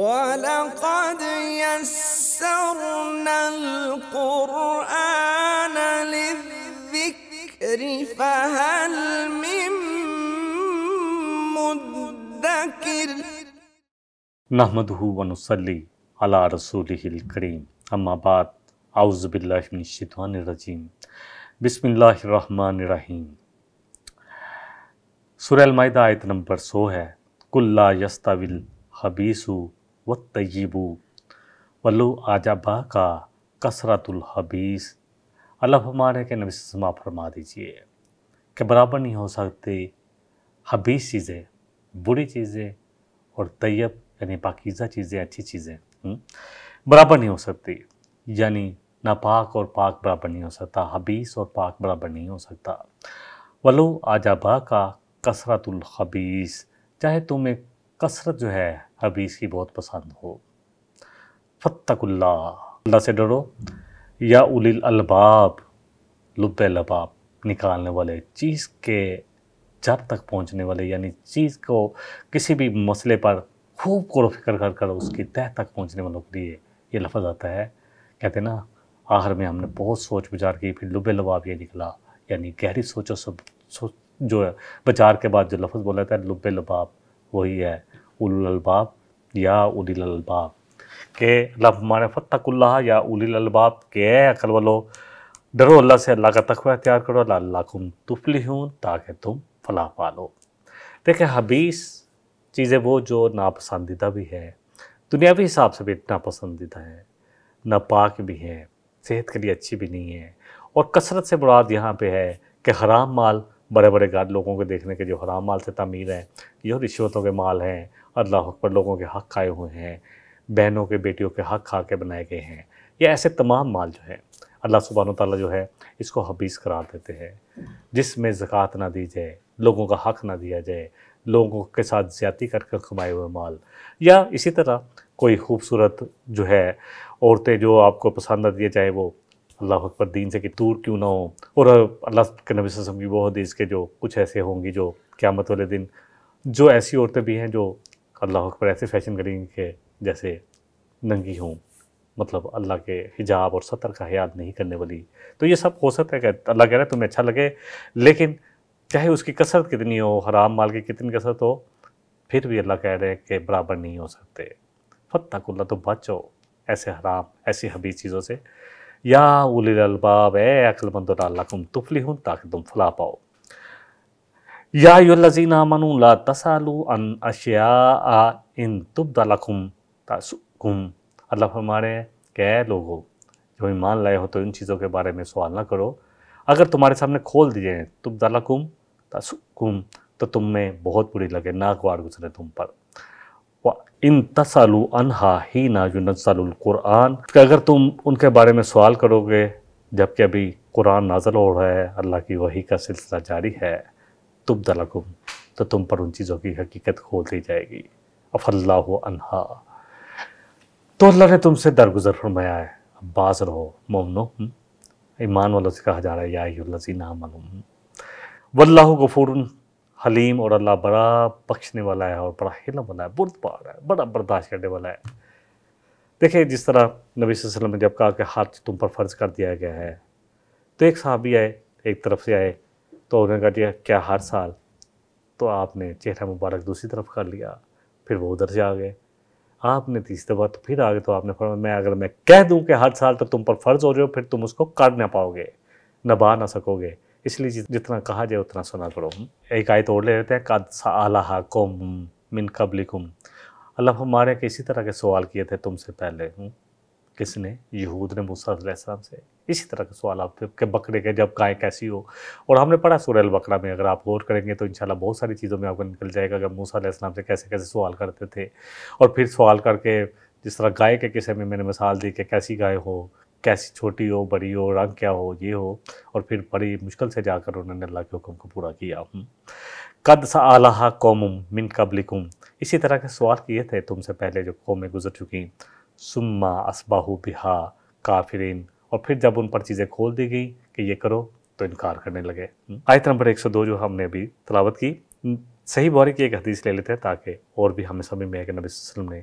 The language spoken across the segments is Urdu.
وَلَقَدْ يَسَّرْنَا الْقُرْآنَ لِلذِّكْرِ فَهَلْ مِن مُّدَّكِرٍ نحمدہ ونصلی علی رسولہ الکریم اما بعد اعوذ باللہ من الشیطان الرجیم بسم اللہ الرحمن الرحیم۔ سورہ المائدہ آیت نمبر 100 ہے۔ قُل لَا يَسْتَوِي الْخَبِيثُ وَالطَّيِّبُ وَلَوْ أَعْجَبَكَ کثرۃ الخبیث۔ اللہ فرما رہے ہیں کہ نبی صلی اللہ علیہ وسلم آپ فرما دیجئے کہ برابر نہیں ہو سکتے خبیث چیزیں، بری چیزیں، اور طیب یعنی پاکیزہ چیزیں، اچھی چیزیں برابر نہیں ہو سکتی۔ یعنی ناپاک اور پاک برابر نہیں ہو سکتا، خبیث اور پاک برابر نہیں ہو سکتا۔ وَلَوْ أَعْجَبَكَ کثرۃ الخبیث، چاہے تمہیں کثرت جو ہے خبیث کی بہت پسند ہو۔ فَاتَّقُوا اللَّهَ، اللہ سے ڈرو، یا اولی الالباب، لب لباب نکالنے والے، چیز کے جب تک پہنچنے والے، یعنی چیز کو کسی بھی مسئلے پر خوب غور و فکر کر اس کی تہ تک پہنچنے والوں کے لیے یہ لفظ آتا ہے۔ کہتے ہیں نا آخر میں ہم نے بہت سوچ بچار کی، پھر لب لباب یہ نکلا، یعنی گہری سوچ و جو بچار کے بعد جو لفظ بولا تھا لب لباب، وہی ہے اولو الالباب یا اولی الالباب، کہ اللہ ہمارے فاتقوا اللہ یا اولی الالباب، کہ اے عقل والو ڈرو اللہ سے، اللہ کا تقوی اختیار کرو، لعلکم تفلحون، تاکہ تم فلاح پالو۔ دیکھیں خبیث چیزیں وہ جو ناپسندیدہ بھی ہے، دنیاوی حساب سے بھی ناپسندیدہ ہے، ناپاک بھی ہے، صحت کے لیے اچھی بھی نہیں ہے، اور کثرت سے مراد یہاں پہ ہے کہ حرام مال، بڑے بڑے گھر لوگوں کے دیکھنے کے جو حرام مال سے تعمیر ہیں، یہ رشوتوں کے مال ہیں، اللہ اکبر، لوگوں کے حق کھائے ہوئے ہیں، بہنوں کے بیٹیوں کے حق کھا کے بنائے گئے ہیں، یہ ایسے تمام مال جو ہے اللہ سبحانہ وتعالیٰ جو ہے اس کو خبیث قرار دیتے ہیں، جس میں زکوٰۃ نہ دی جائے، لوگوں کا حق نہ دیا جائے، لوگوں کے ساتھ زیادتی کر کے کمائے ہوئے مال، یا اسی طرح کوئی خوبصورت جو ہے عورتیں جو آپ کو پسند آتی ہے، چاہے وہ اللہ اکبر دین سے کہ دور کیوں نہ ہو، اور اللہ کے نبی صلی اللہ علیہ وسلم کی وہ حدیث کے جو کچھ ایسے ہوں گی جو قیامت والے دن، جو ایسی عورتیں بھی ہیں جو اللہ اکبر ایسے فیشن کریں گی کہ جیسے ننگی ہوں، مطلب اللہ کے حجاب اور ستر کا خیال نہیں کرنے والی۔ تو یہ سب ہو سکتا ہے کہ اللہ کہہ رہے ہیں تمہیں اچھا لگے، لیکن چاہے اس کی کثرت کتنی ہو، حرام مال کی کتنی کثرت ہو، پھر بھی اللہ کہہ رہے ہیں کہ برابر نہیں ہو سکتے۔ فاتقوا اللہ، تو بچو ایسے حرام، ایسی خبیث چیزوں سے، یا اولی الالباب، اے عقل مندو، لعلکم تفلحون، تاکہ تم فلاح پاؤ۔ یا ایھا الذین آمنوا لا تسألوا عن اشیاء ان تبد لکم تسؤکم، اللہ فرما رہے ہیں کہ اے لوگو جو ایمان لائے ہو تو ان چیزوں کے بارے میں سوال نہ کرو، اگر تمہارے سامنے کھول دیے ہیں تبد لکم تسؤکم، تو تم میں بہت بری لگے، ناگوار گزرے تم پر۔ وَإِن تَسْأَلُوا عَنْهَا حِينَ يُنَزَّلُ الْقُرْآنُ، کہ اگر تم ان کے بارے میں سوال کرو گے جبکہ ابھی قرآن نازل ہو رہا ہے، اللہ کی وحی کا سلسلہ جاری ہے، تبد لکم، تو تم پر ان چیزوں کی حقیقت کھول دی جائے گی۔ عَفَا اللَّهُ عَنْهَا، تو اللہ نے تم سے درگزر فرمایا ہے، اب باز رہو مومنو، ایمان والوں سے کہا جا رہا ہے یا ایھا الذین آمنوا، واللہ غفور حلیم، اور اللہ بڑا بخشنے والا ہے اور بڑا حلم والا ہے، بردبار ہے، بڑا برداشت کرنے والا ہے۔ دیکھیں جس طرح نبی صلی اللہ علیہ وسلم نے جب کہا کہ حج تم پر فرض کر دیا گیا ہے، تو ایک صحابی آئے، ایک طرف سے آئے، تو انہوں نے کہا دیا کیا ہر سال؟ تو آپ نے چہرہ مبارک دوسری طرف کر لیا، پھر وہ ادھر سے آ گئے، آپ نے تیسری دفعہ تو پھر آگے، تو آپ نے فرمایا اگر میں کہہ دوں کہ ہر سال تو تم پر فرض ہو رہے ہو، پھر تم اس کو کر نہ پاؤ گے، نبھا نہ سکو گے، اس لیے جتنا کہا جائے اتنا سنا کرو۔ ایک آیت اور لے لیتے ہیں، قد سألها قوم من قبلکم، اللہ ہمارے کہ اسی طرح کے سوال کیے تھے تم سے پہلے، کس نے؟ یہود نے موسیٰ علیہ السلام سے اسی طرح کے سوال آپ کہ بکرے کے جب گائے کیسی ہو، اور ہم نے پڑھا سورہ البقرہ میں، اگر آپ غور کریں گے تو انشاءاللہ بہت ساری چیزوں میں آپ کو نکل جائے گا کہ موسیٰ علیہ السلام سے کیسے کیسے سوال کرتے تھے، اور پھر سوال کر کے جس طرح گائے کے قصے میں نے مثال دی کہ کیسی گائے ہو، کیسی چھوٹی ہو، بڑی ہو، رنگ کیا ہو، یہ ہو، اور پھر بڑی مشکل سے جا کر انہوں نے اللہ کے حکم کو پورا کیا۔ قد سألها قوم من قبلکم، اسی طرح کے سوال کیے تھے تم سے پہلے جو قومیں گزر چکی، ثم اصبحوا بها کافرین، اور پھر جب ان پر چیزیں کھول دی گئی کہ یہ کرو تو انکار کرنے لگے۔ آیت نمبر 102 جو ہم نے ابھی تلاوت کی، صحیح بخاری کی ایک حدیث لے لیتے ہیں تاکہ اور بھی ہمیں سمجھ میں آئے کہ نبی صلی اللہ علیہ وسلم نے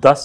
10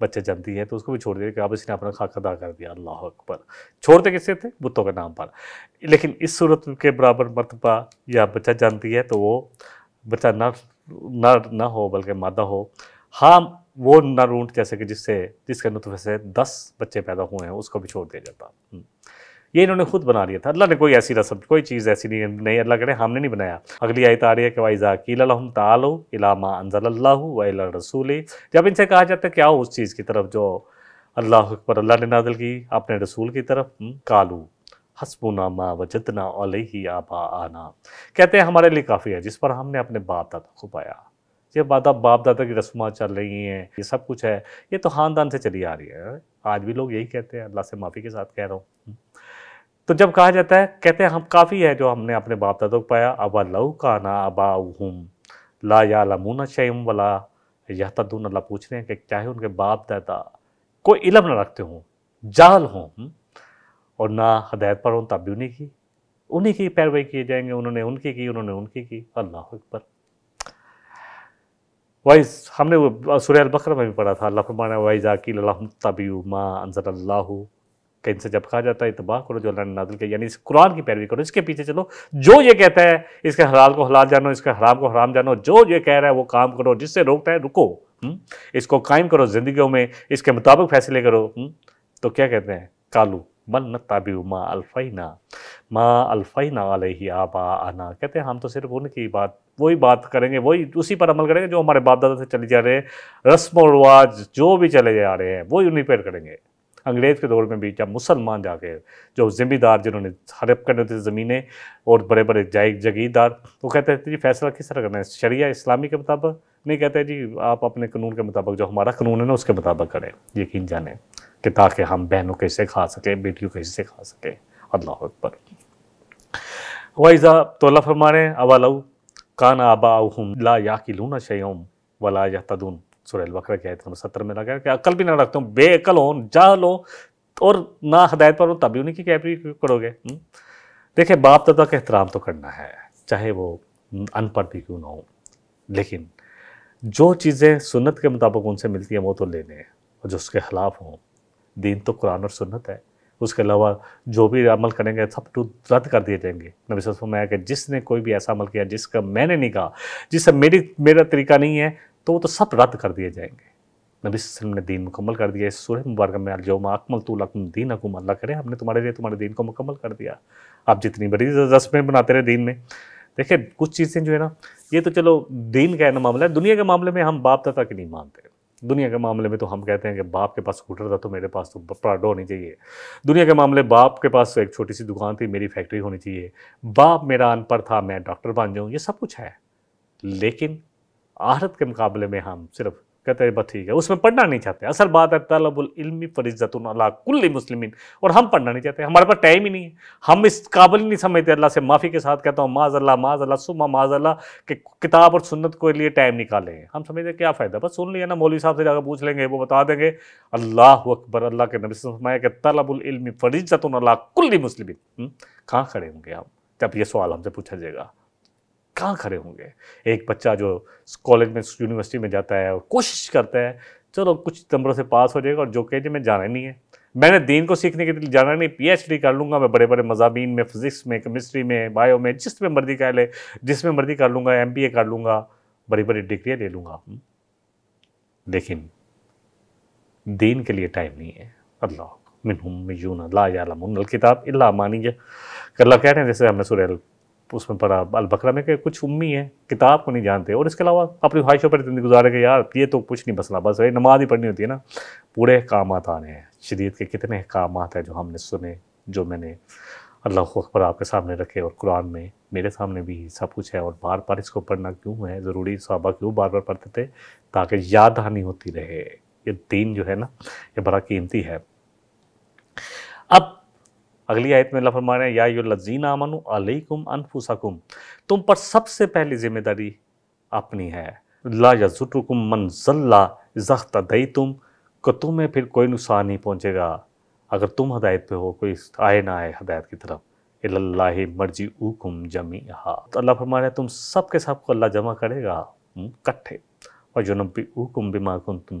بچے جنتی ہے تو اس کو بھی چھوڑ دیا کہ اب اس نے اپنا حق ادا کر دیا. اللہ اکبر. چھوڑتے کس سے تھے؟ بتوں کے نام پر. لیکن اس صورت کے برابر مرتبہ یا بچہ جانتی ہے تو وہ بچہ نر نہ ہو بلکہ مادہ ہو. ہاں وہ نر اونٹ جیسے کہ جس کے نطفے سے 10 بچے پیدا ہوئے ہیں اس کو بھی چھوڑ دیا جاتا. یہ انہوں نے خود بنا لیا تھا. اللہ نے کوئی ایسی رسم کوئی چیز ایسی نہیں اللہ کرے ہم نے نہیں بنایا. اگلی آیت آ رہی ہے کہ وَإِذَا قِيلَ لَهُمْ تَعَالَوْا إِلَىٰ مَا أَنزَلَ اللَّهُ وَإِلَى الرَّسُولِ, جب ان سے کہا جاتا ہے کہ آؤ اس چیز کی طرف جو اللہ اکبر اللہ نے نازل کی اپنے رسول کی طرف, قَالُوا حَسْبُنَا مَا وَجَدْنَا عَلَيْهِ آبَاءَنَا, کہتے ہیں ہمارے لیے کافی ہے جس پر ہم نے اپنے باپ دادا کو پایا. یہ باپ دادا کی رسومات چل رہی ہیں, یہ سب کچھ ہے, یہ تو خاندان سے چلی آ رہی ہے. آج بھی لوگ یہی کہتے ہیں, اللہ سے معافی کے ساتھ کہہ رہا ہوں. تو جب کہا جاتا ہے کہتے ہیں ہم کافی ہے جو ہم نے اپنے باپ دادا کو پایا. اَوَلَوْ كَانَ آبَاؤُهُمْ لَا يَعْلَمُونَ شَيْئًا وَلَا يَهْتَدُونَ, اللہ پوچھ رہے ہیں کہ چاہے ان کے باپ دادا کوئی علم نہ رکھتے ہوں, جاہل ہوں اور نہ ہدایت پر ہوں, تب بھی انہی کی پیروی کیے جائیں گے. انہوں نے ان کی انہوں نے ان کی. اللہ اکبر. ہم نے سورہ البقرہ میں بھی پڑھا تھا, اللہ فرمانا وَإِذَا قِيلَ لَهُمُ اتَّبِعُوا مَا أَنزَلَ اللَّهُ, کہ ان سے جب کہا جاتا ہے اتباع کرو جو اللہ نے نازل کیا, یعنی اس قرآن کی پیروی کرو, اس کے پیچھے چلو, جو یہ کہتا ہے اس کے حلال کو حلال جانو, اس کے حرام کو حرام جانو, جو یہ کہہ رہا ہے وہ کام کرو, جس سے روکتا ہے رکو, اس کو قائم کرو زندگیوں میں, اس کے مطابق فیصلے کرو. تو کیا کہتے ہیں قالوا بل نتبع ما الفینا علیہ آباءنا, کہتے ہیں ہم تو صرف ان کی وہی بات کریں گے, وہی اسی پر عمل کریں گے جو ہمارے باپ دادا سے چلی جا رہے ہیں, رسم و رواج جو بھی چلے جا رہے ہیں وہی انہیں پر کریں گے. انگریز کے دور میں بھی جب مسلمان جا کے جو ذمہ دار جنہوں نے ہڑپ کرنے تھے زمینیں اور بڑے بڑے جگیردار, وہ کہتے ہیں جی فیصلہ کس طرح کرنا ہے, شریعہ اسلامی کے مطابق نہیں, کہتے جی آپ اپنے قانون کے مطابق جو ہمارا قانون ہے نا اس کے مطابق کریں. یقین جانیں کہ تاکہ ہم بہنوں کے حصے کھا سکیں, بیٹیوں کے حصے کھا سکیں. اللہ اکبر. وَإِذَا, تو اللہ فرما رہے ہیں اَوَلَوْ كَانَ آبَاؤُهُمْ لَا يَعْقِلُونَ شَيْئًا وَلَا يَهْتَدُونَ, سورہ البقرہ کی آیت نمبر 70 میں لگا کہ عقل بھی نہ رکھتے ہوں, بے عقل ہوں, جاہل ہوں اور نہ ہدایت پر ہوں, تبھی انہیں کی کیپری کرو گے. دیکھیں باپ دادا کا احترام تو کرنا ہے چاہے وہ ان پڑھ بھی کیوں نہ ہو, لیکن جو چیزیں سنت کے مطابق ان سے ملتی ہیں وہ تو لے لیں, اور جو اس کے خلاف ہوں, دین تو قرآن اور سنت ہے, اس کے علاوہ جو بھی عمل کریں گے سب رد کر دیے جائیں گے. نبی صلی اللہ علیہ وسلم نے کہ جس نے کوئی بھی ایسا عمل کیا جس کا میں نے نہیں کہا, جس سے میرا طریقہ نہیں ہے, تو وہ تو سب رد کر دیے جائیں گے. نبی صلی اللہ علیہ وسلم نے دین مکمل کر دیا. اس سورہ مبارکہ میں اليوم اکملت لکم دینکم, اللہ کرے ہم نے تمہارے لیے تمہارے دین کو مکمل کر دیا. آپ جتنی بڑی رسمیں بناتے رہے دین میں, دیکھیں کچھ چیزیں جو ہے نا, یہ تو چلو دین کا ہے نا معاملہ ہے, دنیا کے معاملے میں ہم باپ دادا کی نہیں مانتے. دنیا کے معاملے میں تو ہم کہتے ہیں کہ باپ کے پاس اسکوٹر تھا تو میرے پاس تو پراڈو ہونی چاہیے. دنیا کے معاملے باپ کے پاس ایک چھوٹی سی دکان تھی, میری فیکٹری ہونی چاہیے. باپ میرا ان پڑھ تھا, میں ڈاکٹر بن جاؤں, یہ سب کچھ ہے. لیکن آخرت کے مقابلے میں ہم صرف کہتے ہیں بس ٹھیک ہے, اس میں پڑھنا نہیں چاہتے. اصل بات ہے طلب العلم فریضۃ علی کل مسلمین, اور ہم پڑھنا نہیں چاہتے, ہمارے پاس ٹائم ہی نہیں ہے, ہم اس قابل ہی نہیں سمجھتے. اللہ سے معافی کے ساتھ کہتا ہوں معاذ اللہ ثم معاذ اللہ کہ کتاب اور سنت کے لیے ٹائم نکالیں. ہم سمجھتے کیا فائدہ, بس سن لیا نا, مولوی صاحب سے جا کے پوچھ لیں گے وہ بتا دیں گے. اللہ اکبر. اللہ کے نبی صلی اللہ علیہ وسلم نے فرمایا کہ طلب العلم فریضۃ علی کل مسلمین. کہاں کھڑے ہوں گے ہم جب یہ سوال ہم سے پوچھا جائے گا؟ کہاں کھڑے ہوں گے؟ ایک بچہ جو کالج میں یونیورسٹی میں جاتا ہے اور کوشش کرتا ہے چلو کچھ نمبروں سے پاس ہو جائے گا, اور جو کہ میں جانا نہیں ہے, میں نے دین کو سیکھنے کے لیے جانا نہیں, پی ایچ ڈی کر لوں گا میں بڑے بڑے مضامین میں, فزکس میں, کیمسٹری میں, بایو میں, جس میں مرضی کر لے, جس میں مرضی کر لوں گا, ایم بی اے کر لوں گا, بڑی بڑی ڈگریاں لے لوں گا, لیکن دین کے لیے ٹائم نہیں ہے. اللہ منہم میون لا یعلمون الکتاب الا امانیہ, اللہ کہہ رہے ہیں جیسے ہم نے سورہ اس میں پڑھا البقرہ میں کہ کچھ امی ہیں کتاب کو نہیں جانتے, اور اس کے علاوہ اپنی خواہشوں پر زندگی گزارے کہ یار یہ تو کچھ نہیں مسئلہ, بس نماز ہی پڑھنی ہوتی ہے نا. پورے احکامات آنے ہیں, شریعت کے کتنے احکامات ہیں جو ہم نے سنے, جو میں نے اللہ اکبر آپ کے سامنے رکھے, اور قرآن میں میرے سامنے بھی سب کچھ ہے. اور بار بار اس کو پڑھنا کیوں ہے ضروری, صحابہ کیوں بار بار پڑھتے تھے, تاکہ یاد دہانی ہوتی رہے. یہ دین جو ہے نا یہ بڑا قیمتی ہے. اب اگلی آیت میں اللہ فرما رہے ہیں یا ایھا الذین آمنوا علیکم انفسکم, تم پر سب سے پہلی ذمہ داری اپنی ہے. لا یضرکم من ضل اذا اہتدیتم, کہ تمہیں پھر کوئی نقصان نہیں پہنچے گا اگر تم ہدایت پہ ہو, کوئی آئے نہ آئے ہدایت کی طرف. الی اللہ مرجعکم جمیعا, تو اللہ فرما رہے ہیں تم سب کے سب کو اللہ جمع کرے گا اکٹھے. وینبئکم بما کنتم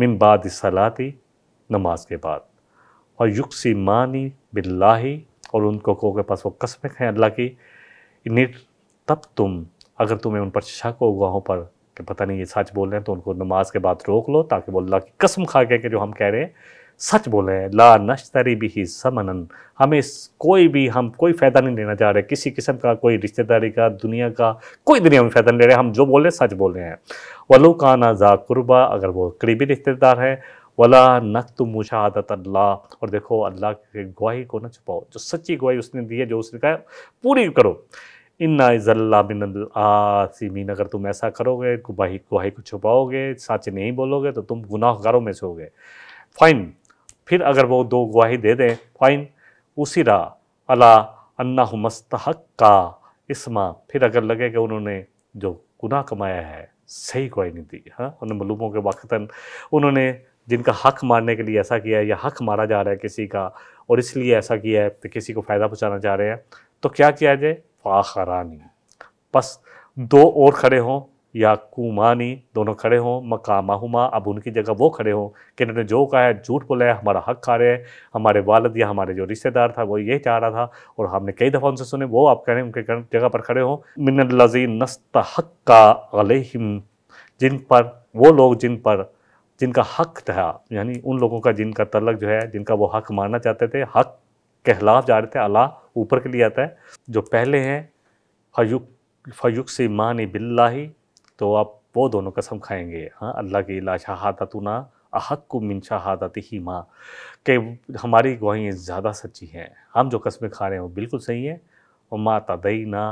من بعد الصلاتی، نماز کے بعد، اور یقسمانی باللہ، اور ان کو کہ پاس وہ قسمیں ہیں اللہ کی، تب تم، اگر تمہیں ان پر شک ہو گواہوں پر کہ پتہ نہیں یہ سچ بول رہے ہیں، تو ان کو نماز کے بعد روک لو تاکہ وہ اللہ کی قسم کھا کے کہ جو ہم کہہ رہے ہیں سچ بول رہے ہیں۔ لا نشتری بہ ثمنا، ہمیں کوئی فائدہ نہیں لینا چاہ رہے، کسی قسم کا کوئی رشتہ داری کا، دنیا کا کوئی دنیا میں فائدہ نہیں لے رہے، ہم جو بول رہے ہیں سچ بول رہے ہیں۔ وَلَوْ كَانَ ذَا قُرْبَىٰ، اگر وہ قریبی رشتہ دار ہے، وَلَا نَكْتُمُ شَهَادَةَ اللَّهِ، اور دیکھو اللہ کی گواہی کو نہ چھپاؤ، جو سچی گواہی اس نے دی ہے، جو اس نے کہا پوری کرو۔ اِنَّا إِذًا لَّمِنَ الْآثِمِينَ، اگر تم ایسا کرو گے، گواہی کو چھپاؤ گے، سچ نہیں بولو گے، تو تم گناہ گاروں میں سے ہوگے۔ فائن، پھر اگر وہ دو گواہی دے دیں، فائن اُسِرَ عَلَىٰ أَنَّهُمَا اسْتَحَقَّا اسما، پھر اگر لگے کہ انہوں نے جو گناہ کمایا ہے صحیح گواہی نہیں دی، انہوں نے معلوموں کے وقتاً انہوں نے جن کا حق مارنے کے لیے ایسا کیا ہے، یا حق مارا جا رہا ہے کسی کا، اور اس لیے ایسا کیا ہے کہ کسی کو فائدہ پہنچانا چاہ رہے ہیں، تو کیا کیا جائے؟ فآخرانی، بس دو اور کھڑے ہوں، یا کومانی، دونوں کھڑے ہوں، مقامہما، اب ان کی جگہ وہ کھڑے ہوں کہ انہوں نے جو کہا ہے جھوٹ بولا ہے، ہمارا حق کھا رہے ہیں، ہمارے والد یا ہمارے جو رشتہ دار تھا وہ یہ چاہ رہا تھا اور ہم نے کئی دفعہ ان سے سنے، وہ آپ کہہ رہے ہیں ان کے جگہ پر کھڑے ہوں۔ من الذین نستحق علیہم، جن پر وہ لوگ جن کا حق تھا، یعنی ان لوگوں کا جن کا تعلق جو ہے، جن کا وہ حق ماننا چاہتے تھے، حق کے خلاف جا رہے تھے، اللہ اوپر کے لیے آتا ہے، جو پہلے ہیں فیقسمان باللہ، تو آپ وہ دونوں قسم کھائیں گے، اللہ کی، لا شہادتنا احق من شہادتہما، کہ ہماری گواہیاں زیادہ سچی ہیں، ہم جو قسمیں کھا رہے ہیں وہ بالکل صحیح ہیں، وما تدینا،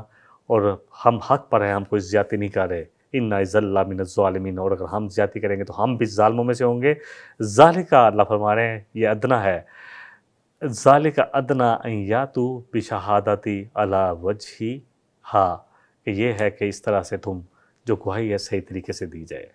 اور ہم حق پر ہیں، ہم کوئی زیادتی نہیں کر رہے، انا اذا لمن الظالمین، اور اگر ہم زیادتی کریں گے تو ہم بھی ظالموں میں سے ہوں گے۔ ذالک، اللہ فرما رہے ہیں یہ ادنا ہے، ذالک ادنا ان یاتوا بشہادتی علی وجہہا، کہ یہ ہے کہ اس طرح سے تم جو گواہی ہے صحیح طریقے سے دی جائے،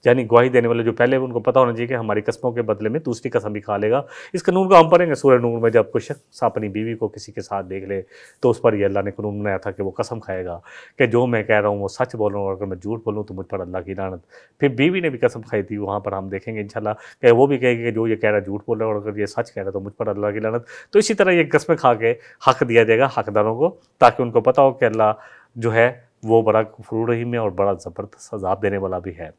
یعنی گواہی دینے والے جو پہلے ان کو پتہ ہونا چاہیے کہ ہماری قسموں کے بدلے میں دوسری قسم بھی کھا لے گا۔ اس قانون کو ہم پڑھیں گے سورہ نور میں، جب کوئی شخص اپنی بیوی کو کسی کے ساتھ دیکھ لے تو اس پر یہ اللہ نے قانون بنایا تھا کہ وہ قسم کھائے گا کہ جو میں کہہ رہا ہوں وہ سچ بول رہا ہوں، اور اگر میں جھوٹ بولوں تو مجھ پر اللہ کی لعنت۔ پھر بیوی نے بھی قسم کھائی تھی، وہاں پر ہم دیکھیں گے انشاءاللہ کہ وہ بھی کہے گی کہ جو یہ کہہ رہا ہے جھوٹ بول رہا ہے، اور اگر یہ سچ کہہ رہا ہے تو مجھ پر اللہ کی لعنت۔ تو اسی طرح یہ قسمیں کھا کے حق دیا جائے گا حقداروں کو، تاکہ ان کو پتہ ہو کہ اللہ جو ہے وہ بڑا غفور رحیم ہے اور بڑا زبردست عذاب دینے والا بھی ہے۔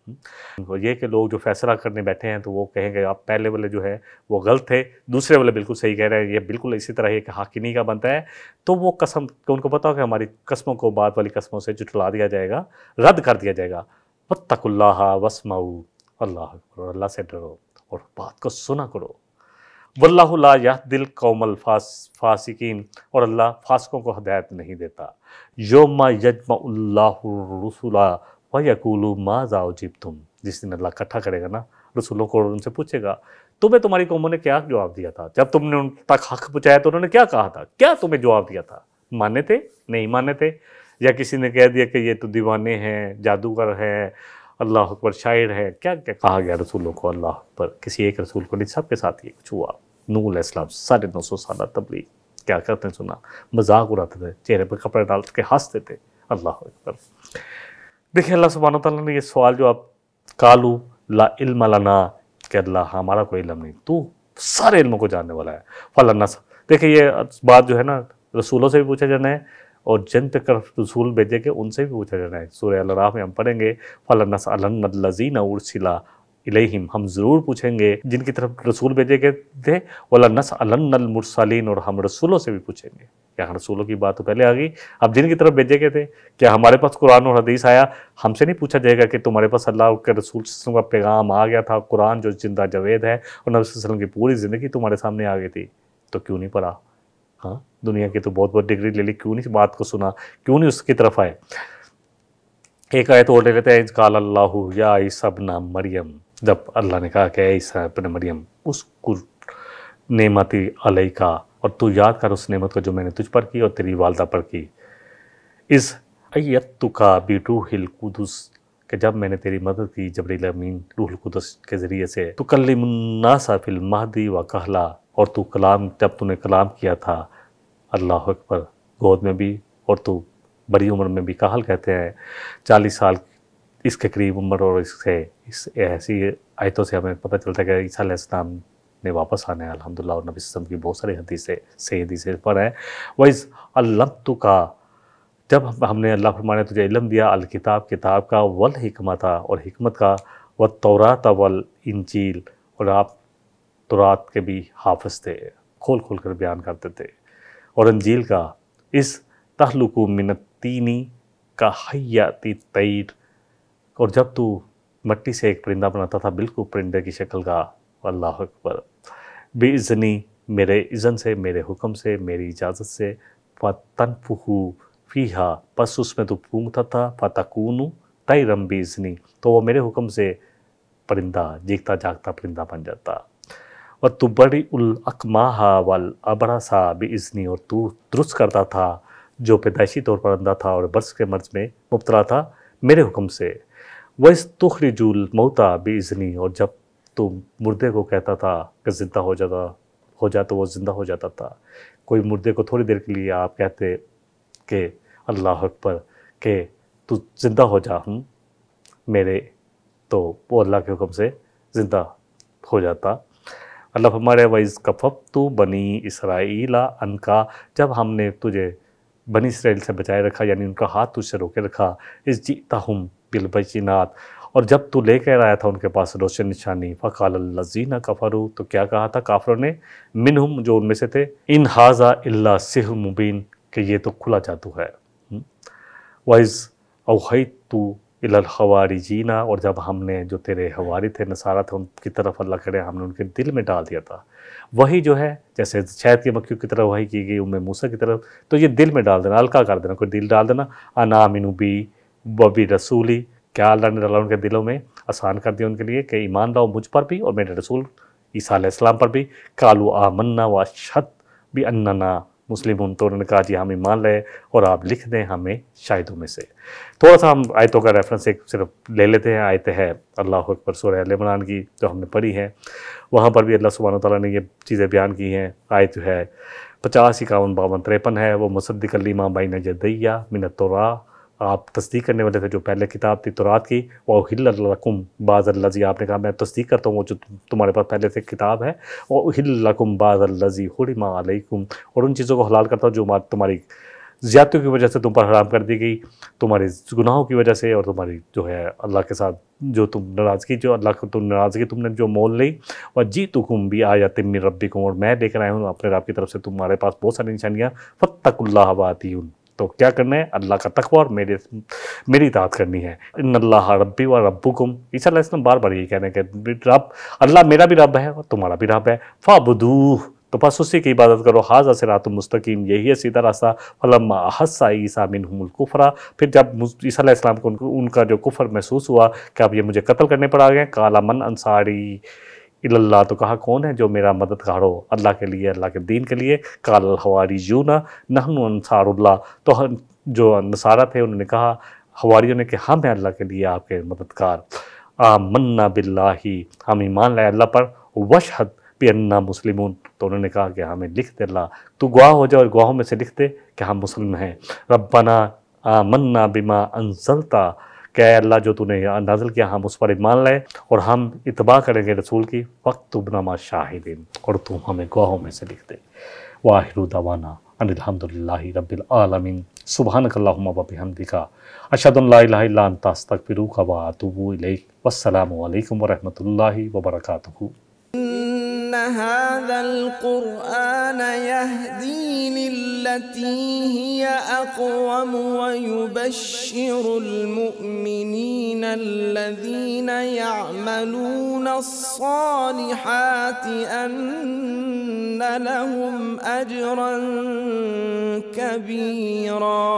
یہ کہ لوگ جو فیصلہ کرنے بیٹھے ہیں تو وہ کہیں گے آپ پہلے والے جو ہے وہ غلط تھے، دوسرے والے بالکل صحیح کہہ رہے ہیں، یہ بالکل اسی طرح یہ کہ حق انہی کا بنتا ہے، تو وہ قسم کہ ان کو پتہ ہو کہ ہماری قسموں کو بعد والی قسموں سے جھٹلا دیا جائے گا، رد کر دیا جائے گا۔ واتقوا اللہ واسمعوا، اللہ اکبر، اور اللہ سے ڈرو اور بات کو سنا کرو۔ واللہ لا یہدی القوم الفاسقین، اور اللہ فاسقوں کو ہدایت نہیں دیتا۔ یوم یجمع اللہ الرسل ویقول ماذا اجبتم، جس دن اللہ اکٹھا کرے گا نا رسولوں کو اور ان سے پوچھے گا تمہیں تمہاری قوموں نے کیا جواب دیا تھا، جب تم نے ان تک حق پہنچایا تو انہوں نے کیا کہا تھا، کیا تمہیں جواب دیا تھا، مانے تھے نہیں مانے تھے، یا کسی نے کہہ دیا کہ یہ تو دیوانے ہیں، جادوگر ہیں، اللہ اکبر، شاعر ہے، کیا کیا کہا گیا رسولوں کو، اللہ اکبر، کسی ایک رسول کو نہیں، سب کے ساتھ یہ کچھ ہوا۔ نوح علیہ السلام 950 سالہ تبلیغ کیا کرتے ہیں سنا، مذاق اڑاتے تھے، چہرے پر کپڑے ڈال کے ہنستے تھے، اللہ اکبر۔ دیکھیں اللہ سبحانہ وتعالیٰ نے یہ سوال جو آپ قالوا لا علم لنا، کہ اللہ ہمارا کوئی علم نہیں، تو سارے علموں کو جاننے والا ہے، فلنس، دیکھیں یہ بات جو ہے نا رسولوں سے بھی پوچھا جانا ہے، اور جن تک رسول بھیجے گے ان سے بھی پوچھا جانا ہے۔ سورہ الاعراف میں ہم پڑھیں گے فَلَنَسْأَلَنَّ الَّذِينَ أُرْسِلَ إِلَيْهِمْ، ہم ضرور پوچھیں گے جن کی طرف رسول بھیجے گئے تھے، وَلَنَسْأَلَنَّ الْمُرْسَلِينَ، اور ہم رسولوں سے بھی پوچھیں گے، یہاں رسولوں کی بات تو پہلے آ گئی، اب جن کی طرف بھیجے گئے تھے، کیا ہمارے پاس قرآن اور حدیث آیا، ہم سے نہیں پوچھا جائے گا کہ تمہارے پاس اللہ کے رسول صلی اللہ علیہ وسلم کا پیغام آ گیا تھا، قرآن جو زندہ جاوید ہے، اور نبی صلی اللہ علیہ وسلم کی پوری زندگی تمہارے سامنے آ گئی تھی، تو کیوں نہیں پڑھا، ہاں دنیا کی تو بہت بہت ڈگری لے لی، کیوں نہیں بات کو سنا، کیوں نہیں اس کی طرف آئے۔ ایک آیت اور لے لیتے ہیں، قال اللہ یا عیسی ابن مریم، جب اللہ نے کہا کہ اے عیسیٰ ابن مریم اذکر نعمتی علیکا، اور تو یاد کر اس نعمت کو جو میں نے تجھ پر کی اور تیری والدہ پر کی، اذ ایدتک بروح القدس، کہ جب میں نے تیری مدد کی جبریل امین روح القدس کے ذریعے سے، تکلم الناس فی المہدی وکہلا، اور تو کلام، جب تو نے کلام کیا تھا، اللہ اکبر، گود میں بھی، اور تو بڑی عمر میں بھی، کہل کہتے ہیں 40 سال اس کے قریب عمر، اور اس سے ایسی آیتوں سے ہمیں پتہ چلتا ہے کہ عیسیٰ علیہ السلام نے واپس آنا ہے الحمدللہ، اور نبی صلی اللہ علیہ وسلم کی بہت ساری حدیثیں صحیح حدیثیں پر ہے۔ وَإِذْ عَلَّمْتُكَ، جب ہم نے اللہ فرمانے تجھے علم دیا، الکتاب کتاب کا، والحکمت اور حکمت کا، والتوراۃ والانجیل اور آپ تورات کے بھی حافظ تھے، کھول کھول کر بیان کرتے تھے، اور انجیل کا، اس تخلق من الطین کا حیات الطیر، اور جب تو مٹی سے ایک پرندہ بناتا تھا بالکل پرندے کی شکل کا، اللہ اکبر، بِإِذْنِی، میرے اذن سے، میرے حکم سے، میری اجازت سے، فَتَنْفُخُ فِیہا، پس اس میں تو پھونکتا تھا، فَتَکُونُ طَیْرًا بِإِذْنِی، تو وہ میرے حکم سے پرندہ، جیگتا جاگتا پرندہ بن جاتا، وَتُبَرِّئُ الْأَکْمَاحَ وَالْأَبْرَصَ بِإِذْنِی، اور تو درست کرتا تھا جو پیدائشی طور پر اندھا تھا اور برس کے مرض میں مبتلا تھا میرے حکم سے، وَإِذْ تُخْرِجُ الْمَوْتَى بِإِذْنِی، اور جب تو مردے کو کہتا تھا کہ زندہ ہو جا تو وہ زندہ ہو جاتا تھا۔ کوئی مردے کو تھوڑی دیر کے لیے آپ کہتے کہ اللہ اکبر کہ تو زندہ ہو جا میرے، تو وہ اللہ کے حکم سے زندہ ہو جاتا۔ اللہ فرمایا وَإِذْ كَفَفْتُ بَنِي إِسْرَائِيلَ عَنْكَ، جب ہم نے تجھے بنی اسرائیل سے بچائے رکھا، یعنی ان کا ہاتھ تجھ سے روکے رکھا، اِذْ جِئْتَهُم بِالْبَيِّنَاتِ، اور جب تو لے کر آیا تھا ان کے پاس روشن نشانی، فَقَالَ الَّذِينَ كَفَرُوا، تو کیا کہا تھا کافروں نے، منہم، جو ان میں سے تھے، اِنْ هَذَا إِلَّا سِحْرٌ مُبِينٌ، کہ یہ تو کھلا جادو ہے۔ وَإِذْ أَوْحَيْتُ إِلَى الْحَوَارِيِّينَ، اور جب ہم نے جو تیرے حواری تھے، نصارہ تھے، ان کی طرف اللہ کرے ہم نے ان کے دل میں ڈال دیا تھا، وہی جو ہے جیسے شہد کی مکھیوں کی طرف وحی کی گئی ام موسیٰ کی طرف، تو یہ دل میں ڈال دینا، القا کر دینا، کوئی دل ڈال دینا، اَنْ آمِنُوا بِی وَبِرَسُولِی، کیا اللہ نے ڈالا ان کے دلوں میں، آسان کر دیا ان کے لیے کہ ایمان لاؤ مجھ پر بھی اور میرے رسول عیسیٰ علیہ السلام پر بھی، قَالُوا آمَنَّا وَاشْهَدْ بِأَنَّنَا مسلمون، تو انہوں نے کہا جی ہم ایمان لائے اور آپ لکھ دیں ہمیں شاہدوں میں سے۔ تھوڑا سا ہم آیتوں کا ریفرنس ایک صرف لے لیتے ہیں، آیت ہے اللہ اکبر سورہ آل عمران کی جو ہم نے پڑھی ہے، وہاں پر بھی اللہ سبحانہ وتعالیٰ نے یہ چیزیں بیان کی ہیں۔ آیت جو ہے 50، 51، 52، 53 ہے، وہ مصدقا لما بین یدی من التوراۃ، آپ تصدیق کرنے والے تھے جو پہلے کتاب تھی تورات کی، وَأُحِلَّ لَکُم بَعْضَ الَّذِی، آپ نے کہا میں تصدیق کرتا ہوں وہ جو تمہارے پاس پہلے سے کتاب ہے، وَأُحِلَّ لَکُم بَعْضَ الَّذِی حُرِمَ عَلَیکُم، اور ان چیزوں کو حلال کرتا ہوں جو تمہاری زیادتیوں کی وجہ سے تم پر حرام کر دی گئی، تمہارے گناہوں کی وجہ سے، اور تمہاری جو ہے اللہ کے ساتھ جو تم ناراضگی، جو اللہ کو تم ناراضگی تم نے جو مول لی، وَجِئْتُکُم بِآیَةٍ مِّن رَبِّکُم، اور میں لے کر آیا ہوں اپنے رب کی طرف سے تمہارے پاس بہت ساری نشانیاں، فَاتَّقُوا اللَّهَ وَأَطِیعُونِ، تو کیا کرنا ہے، اللہ کا تقوی اور میری اطاعت کرنی ہے۔ ان اللہ ربی و ربکم، عیسیٰ علیہ السلام بار بار یہی کہنے کہ رب اللہ میرا بھی رب ہے اور تمہارا بھی رب ہے، فَاعْبُدُوهُ، تو بس اسی کی عبادت کرو، ھذا صراط مستقیم، یہی ہے سیدھا راستہ۔ فلما احس عیسیٰ منہم الکفر، پھر جب عیسیٰ علیہ السلام کو ان کا جو کفر محسوس ہوا کہ اب یہ مجھے قتل کرنے پر آ گئے، قال من انصاری الی اللہ، تو کہا کون ہے جو میرا مددگار ہو اللہ کے لیے، اللہ کے دین کے لیے، قال الحواریون نحن انصار اللہ، تو جو نصارہ تھے انہوں نے کہا حواریوں نے کہ ہم ہیں اللہ کے لیے آپ کے مددگار، آمنا باللہ، ہم ایمان لائے اللہ پر، وشہد بِأَنَّا مسلمون، تو انہوں نے کہا کہ ہمیں لکھ دے اللہ، تو گواہ ہو جائے اور گواہوں میں سے لکھ دے کہ ہم مسلم ہیں، ربنا آمنا بما انزلتا، کہ اے اللہ جو تو نے نازل کیا ہم اس پر ایمان لائے اور ہم اتباع کریں گے رسول کی، فاکتبنا مع الشاہدین، اور تو ہمیں گواہوں میں سے لکھ دے۔ وآخر دعوانا ان الحمد للہ رب العالمین، سبحانک اللہم وبحمدک، اشہد ان لا الہ الا انت، استغفرک واتوب الیک، والسلام علیکم ورحمۃ اللہ وبرکاتہ۔ إن هذا القرآن يهدي للتي هي أقوم ويبشر المؤمنين الذين يعملون الصالحات أن لهم أجرا كبيرا